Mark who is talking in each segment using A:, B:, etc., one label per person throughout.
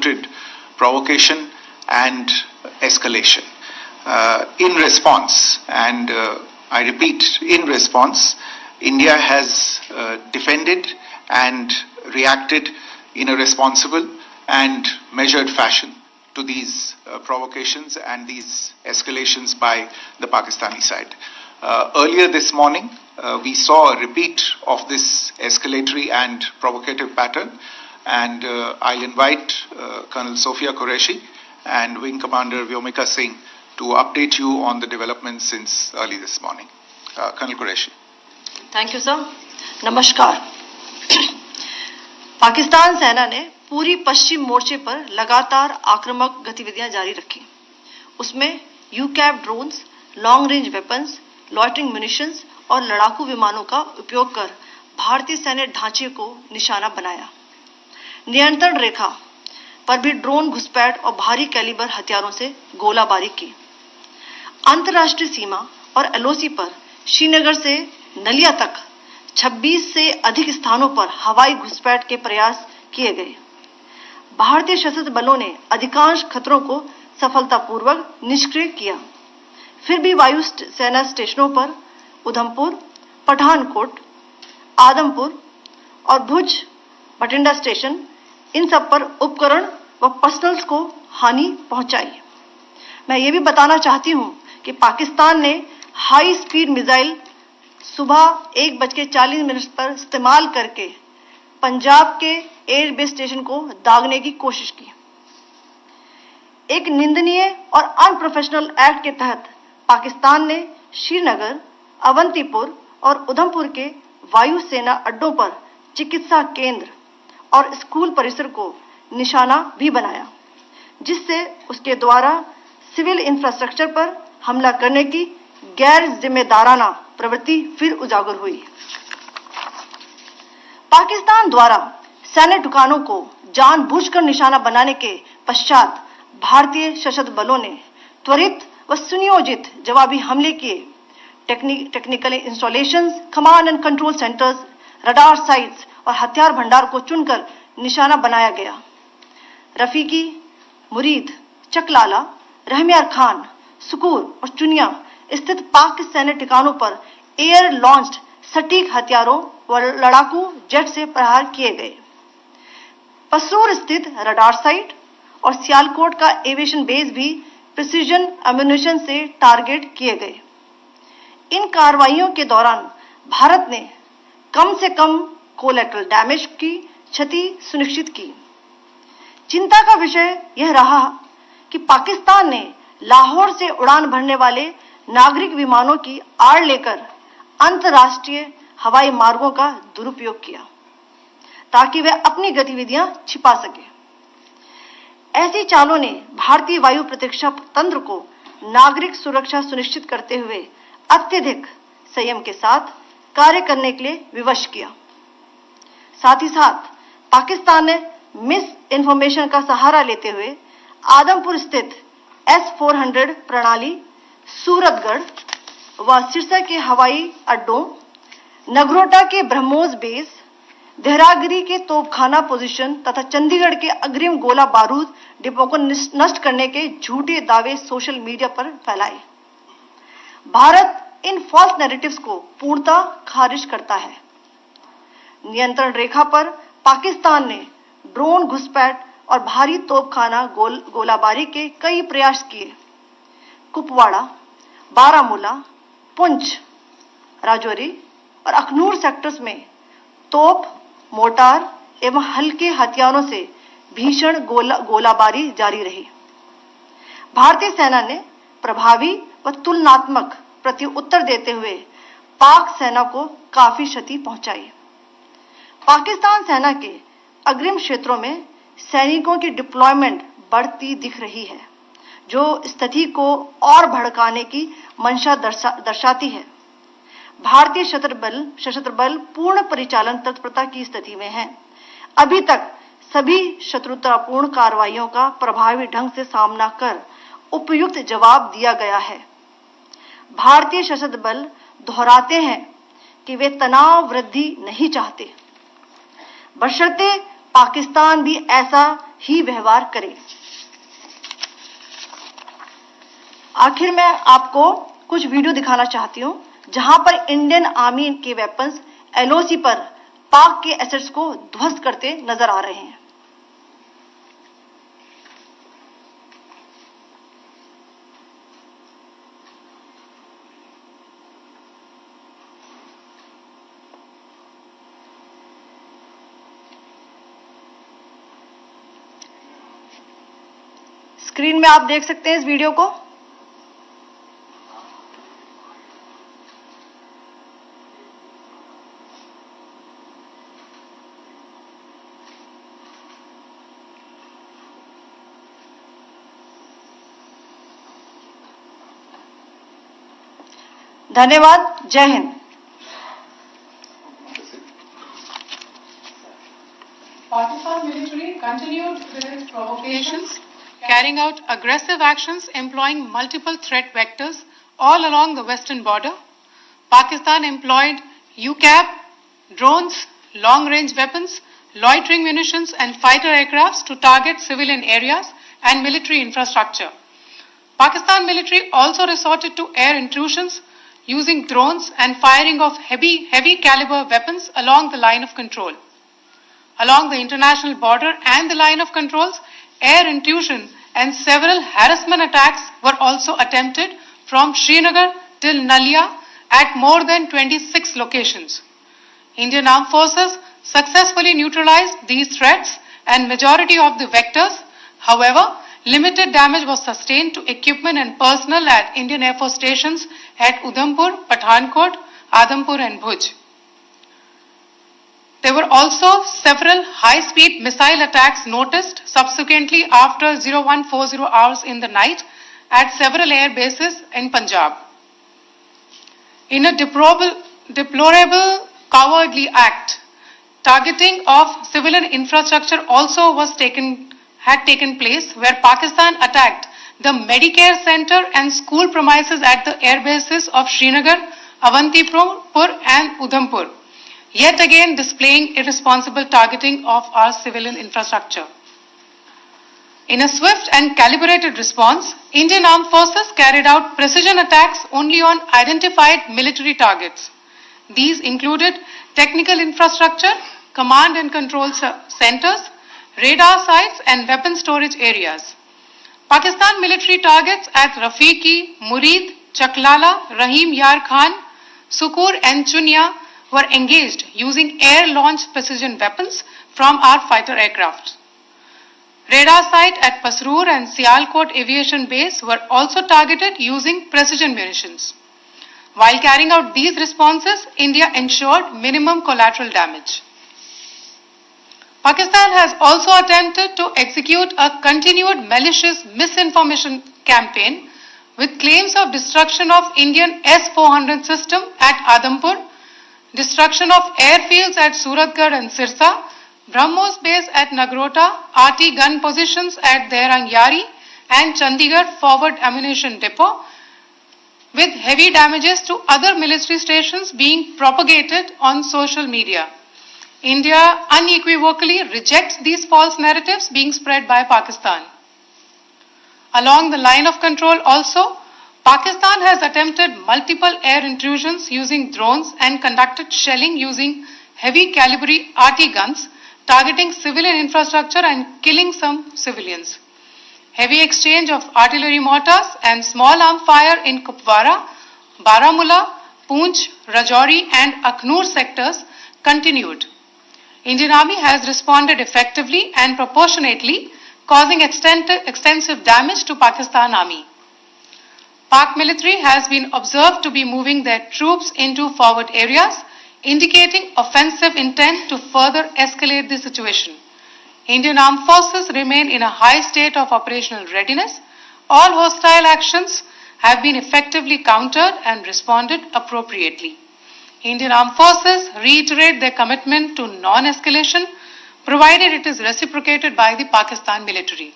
A: constituted provocation and escalation. In response, and I repeat, in response, India has defended and reacted in a responsible and measured fashion to these provocations and these escalations by the Pakistani side. Earlier this morning, we saw a repeat of this escalatory and provocative pattern, and I'll invite Colonel Sophia Qureshi and Wing Commander Vyomika Singh to update you on the developments since early this morning. Colonel Qureshi.
B: Thank you sir. नमस्कार। पाकिस्तान सेना ने पूरी पश्चिम मोर्चे पर लगातार आक्रामक गतिविधियां जारी रखी। उसमें यूकैप drones, long range weapons, loitering munitions और लड़ाकू विमानों का उपयोग कर भारतीय सैन्य ढांचे को निशाना बनाया। नियंत्रण रेखा पर भी ड्रोन घुसपैठ और भारी कैलिबर हथियारों से गोलाबारी की। अंतर्राष्ट्रीय सीमा और एलओसी पर श्रीनगर से नलिया तक 26 से अधिक स्थानों पर हवाई घुसपैठ के प्रयास किए गए। भारतीय सशस्त्र बलों ने अधिकांश खतरों को सफलतापूर्वक निष्क्रिय किया। फिर भी वायु सेना स्टेशनों पर उधमपुर, पठानकोट, आदमपुर और भुज बठिंडा स्टेशन, इन सब पर उपकरण व पर्सनल्स को हानि पहुंचाई। मैं ये भी बताना चाहती हूं कि पाकिस्तान ने हाई स्पीड मिसाइल सुबह 1:40 पर इस्तेमाल करके पंजाब के एयरबेस स्टेशन को दागने की कोशिश की। एक निंदनीय और अनप्रोफेशनल एक्ट के तहत पाकिस्तान ने श्रीनगर, अवंतीपुर और उधमपुर के वायु सेना अड्डों पर चिकित्सा केंद्र और स्कूल परिसर को निशाना भी बनाया, जिससे उसके द्वारा सिविल इंफ्रास्ट्रक्चर पर हमला करने की गैर जिम्मेदाराना प्रवृत्ति फिर उजागर हुई। पाकिस्तान द्वारा सैन्य ठिकानों को जानबूझकर निशाना बनाने के पश्चात भारतीय सशस्त्र बलों ने त्वरित व सुनियोजित जवाबी हमले किए। Technical installations, command and control centres, radar sites और हथियार भंडार को चुनकर निशाना बनाया गया। रफीकी, मुरीद, चकलाला, रहमियार खान, सुकूर और चुनिया स्थित पाक सैन्य ठिकानों पर एयर लॉन्च्ड सटीक हथियारों व लड़ाकू जेट से प्रहार किए गए। पसरूर स्थित रडार साइट और सियालकोट का एविएशन बेस भी प्रिसीजन एम्यूनिशन से टारगेट किए गए। इन कार्रवाइयों के दौरान भारत ने कम से कम कोलैटरल डैमेज की क्षति सुनिश्चित की। चिंता का विषय यह रहा कि पाकिस्तान ने लाहौर से उड़ान भरने वाले नागरिक विमानों की आड़ लेकर अंतर्राष्ट्रीय हवाई मार्गों का दुरुपयोग किया, ताकि वे अपनी गतिविधियां छिपा सके। ऐसी चालों ने भारतीय वायु प्रतिरक्षा तंत्र को नागरिक सुरक्षा सुनिश्चित करते हुए अत्यधिक संयम के साथ कार्य करने के लिए विवश किया। साथ ही साथ पाकिस्तान ने मिस इन्फॉर्मेशन का सहारा लेते हुए आदमपुर स्थित S-400 प्रणाली, सूरतगढ़ व सिरसा के हवाई अड्डों, नगरोटा के ब्रह्मोस बेस, देहरागिरी के तोपखाना पोजीशन तथा चंडीगढ़ के अग्रिम गोला बारूद डिपो को नष्ट करने के झूठे दावे सोशल मीडिया पर फैलाए। भारत इन फॉल्स नैरेटिव्स को पूर्णतः खारिज करता है। नियंत्रण रेखा पर पाकिस्तान ने ड्रोन घुसपैठ और भारी तोपखाना गोलाबारी के कई प्रयास किए। कुपवाड़ा, बारामूला, पुंछ, राजौरी और अखनूर सेक्टर्स में तोप, मोर्टार एवं हल्के हथियारों से भीषण गोलाबारी जारी रही। भारतीय सेना ने प्रभावी व तुलनात्मक प्रत्युत्तर देते हुए पाक सेना को काफी क्षति पहुंचाई। पाकिस्तान सेना के अग्रिम क्षेत्रों में सैनिकों की डिप्लॉयमेंट बढ़ती दिख रही है, जो स्थिति को और भड़काने की मंशा दर्शाती है। भारतीय सशस्त्र बल पूर्ण परिचालन तत्परता की स्थिति में है। अभी तक सभी शत्रुतापूर्ण कार्रवाइयों का प्रभावी ढंग से सामना कर उपयुक्त जवाब दिया गया है। भारतीय सशस्त्र बल दोहराते हैं कि वे तनाव वृद्धि नहीं चाहते, बशर्ते पाकिस्तान भी ऐसा ही व्यवहार करे। आखिर मैं आपको कुछ वीडियो दिखाना चाहती हूं जहां पर इंडियन आर्मी के वेपन्स एलओसी पर पाक के एसेट्स को ध्वस्त करते नजर आ रहे हैं। स्क्रीन में आप देख सकते हैं इस वीडियो को। धन्यवाद। जय Hind.
C: Pakistan military continued with its provocations, carrying out aggressive actions employing multiple threat vectors all along the western border. Pakistan employed UCAV, drones, long-range weapons, loitering munitions and fighter aircrafts to target civilian areas and military infrastructure. Pakistan military also resorted to air intrusions using drones and firing of heavy caliber weapons along the line of control. Along the international border and the line of controls, air intrusion and several harassment attacks were also attempted from Srinagar till Nalia at more than 26 locations. Indian Armed Forces successfully neutralized these threats and majority of the vectors. However, limited damage was sustained to equipment and personnel at Indian Air Force stations at Udhampur, Pathankot, Adampur and Bhuj. There were also several high-speed missile attacks noticed subsequently after 0140 hours in the night at several air bases in Punjab. In a deplorable cowardly act, targeting of civilian infrastructure also had taken place, where Pakistan attacked the Medicare Center and school premises at the air bases of Srinagar, Avantipur and Udhampur, yet again displaying irresponsible targeting of our civilian infrastructure. In a swift and calibrated response, Indian Armed Forces carried out precision attacks only on identified military targets. These included technical infrastructure, command and control centers, radar sites and weapon storage areas. Pakistan military targets at Rafiqi, Murid, Chaklala, Rahim Yar Khan, Sukur and Chunya were engaged using air-launched precision weapons from our fighter aircraft. Radar site at Pasroor and Sialkot Aviation Base were also targeted using precision munitions. While carrying out these responses, India ensured minimum collateral damage. Pakistan has also attempted to execute a continued malicious misinformation campaign with claims of destruction of Indian S-400 system at Adampur, destruction of airfields at Suratgarh and Sirsa, BrahMos base at Nagrota, RT gun positions at Dehrang Yari and Chandigarh forward ammunition depot, with heavy damages to other military stations being propagated on social media. India unequivocally rejects these false narratives being spread by Pakistan. Along the line of control also, Pakistan has attempted multiple air intrusions using drones and conducted shelling using heavy caliber RT guns, targeting civilian infrastructure and killing some civilians. Heavy exchange of artillery mortars and small arm fire in Kupwara, Baramulla, Poonch, Rajouri and Akhnur sectors continued. Indian Army has responded effectively and proportionately, causing extensive damage to Pakistan Army. Pak military has been observed to be moving their troops into forward areas, indicating offensive intent to further escalate the situation. Indian Armed Forces remain in a high state of operational readiness. All hostile actions have been effectively countered and responded appropriately. Indian Armed Forces reiterate their commitment to non-escalation, provided it is reciprocated by the Pakistan military.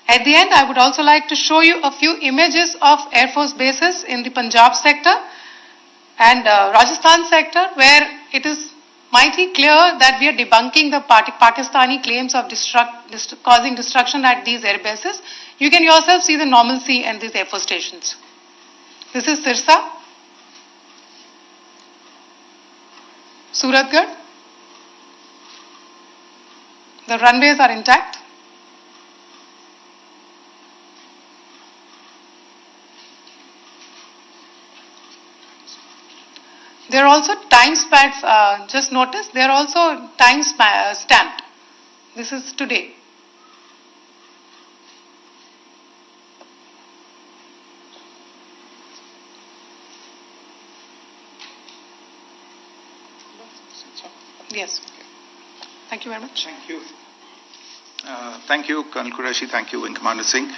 C: At the end, I would also like to show you a few images of Air Force bases in the Punjab sector and Rajasthan sector, where it is mighty clear that we are debunking the Pakistani claims of causing destruction at these air bases. You can yourself see the normalcy in these Air Force stations. This is Sirsa, Suratgarh. The runways are intact. There are also time stamps, just notice, they are also time stamped. This is today. Yes. Thank you very much.
A: Thank you. Thank you, Colonel Qureshi. Thank you, Wing Commander Singh.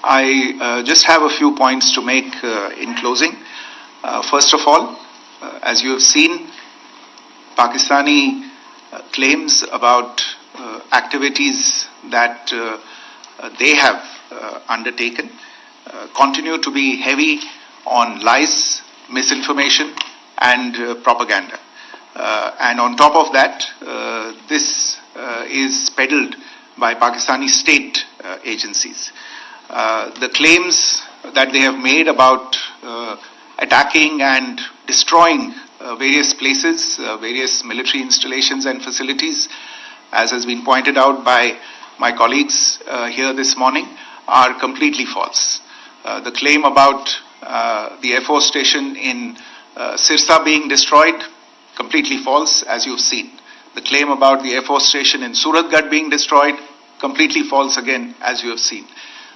A: I just have a few points to make in closing. First of all, as you have seen, Pakistani claims about activities that they have undertaken continue to be heavy on lies, misinformation, and propaganda. And on top of that, this is peddled by Pakistani state agencies. The claims that they have made about attacking and destroying various places, various military installations and facilities, as has been pointed out by my colleagues here this morning, are completely false. The claim about the Air Force station in Sirsa being destroyed, completely false, as you've seen. The claim about the Air Force station in Suratgarh being destroyed, completely false again, as you have seen.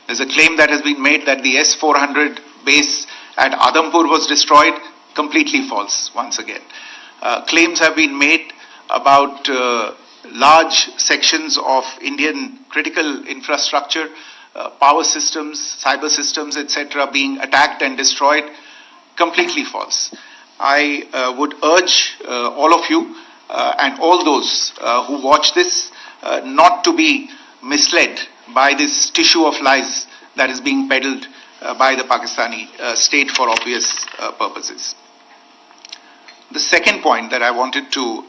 A: There's a claim that has been made that the S-400 base at Adampur was destroyed, completely false once again. Claims have been made about large sections of Indian critical infrastructure, power systems, cyber systems, etc. being attacked and destroyed, completely false. I would urge all of you and all those who watch this not to be misled by this tissue of lies that is being peddled by the Pakistani state for obvious purposes. The second point that I wanted to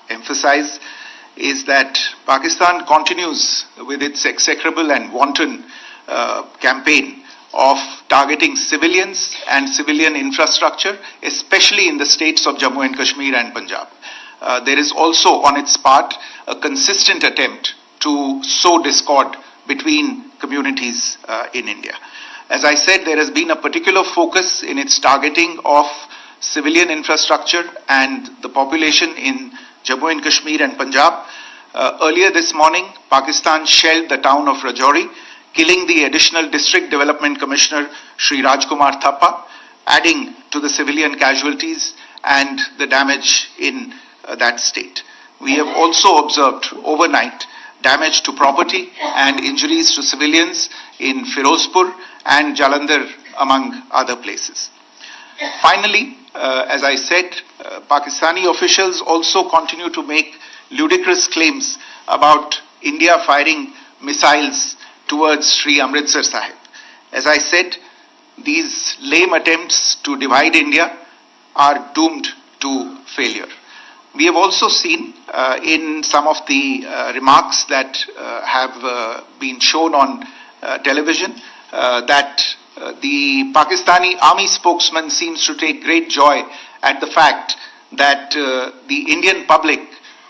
A: emphasize is that Pakistan continues with its execrable and wanton campaign of targeting civilians and civilian infrastructure, especially in the states of Jammu and Kashmir and Punjab. There is also on its part a consistent attempt to sow discord between communities in India. As I said, there has been a particular focus in its targeting of civilian infrastructure and the population in Jammu and Kashmir and Punjab. Earlier this morning, Pakistan shelled the town of Rajouri, killing the additional District Development Commissioner, Shri Rajkumar Thappa, adding to the civilian casualties and the damage in that state. We have also observed overnight damage to property and injuries to civilians in Firozpur and Jalandhar, among other places. Finally, as I said, Pakistani officials also continue to make ludicrous claims about India firing missiles towards Sri Amritsar Sahib. As I said, these lame attempts to divide India are doomed to failure. We have also seen in some of the remarks that have been shown on television that the Pakistani army spokesman seems to take great joy at the fact that the Indian public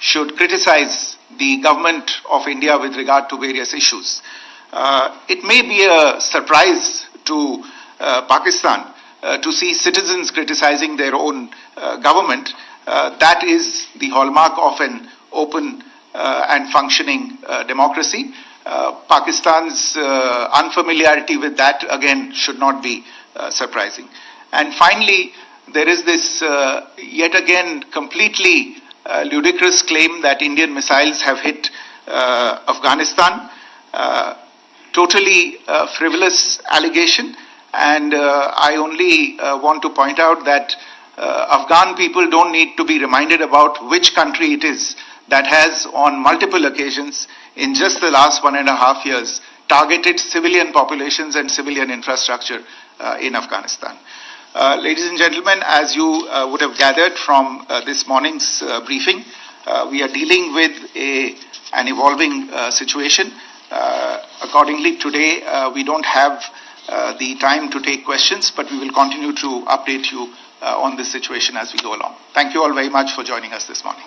A: should criticize the government of India with regard to various issues. It may be a surprise to Pakistan to see citizens criticizing their own government. That is the hallmark of an open and functioning democracy. Pakistan's unfamiliarity with that, again, should not be surprising. And finally, there is this yet again completely ludicrous claim that Indian missiles have hit Afghanistan. Totally frivolous allegation, and I only want to point out that Afghan people don't need to be reminded about which country it is that has on multiple occasions in just the last 1.5 years targeted civilian populations and civilian infrastructure in Afghanistan. Ladies and gentlemen, as you would have gathered from this morning's briefing, we are dealing with an evolving situation. Accordingly, today we don't have the time to take questions, but we will continue to update you on this situation as we go along. Thank you all very much for joining us this morning.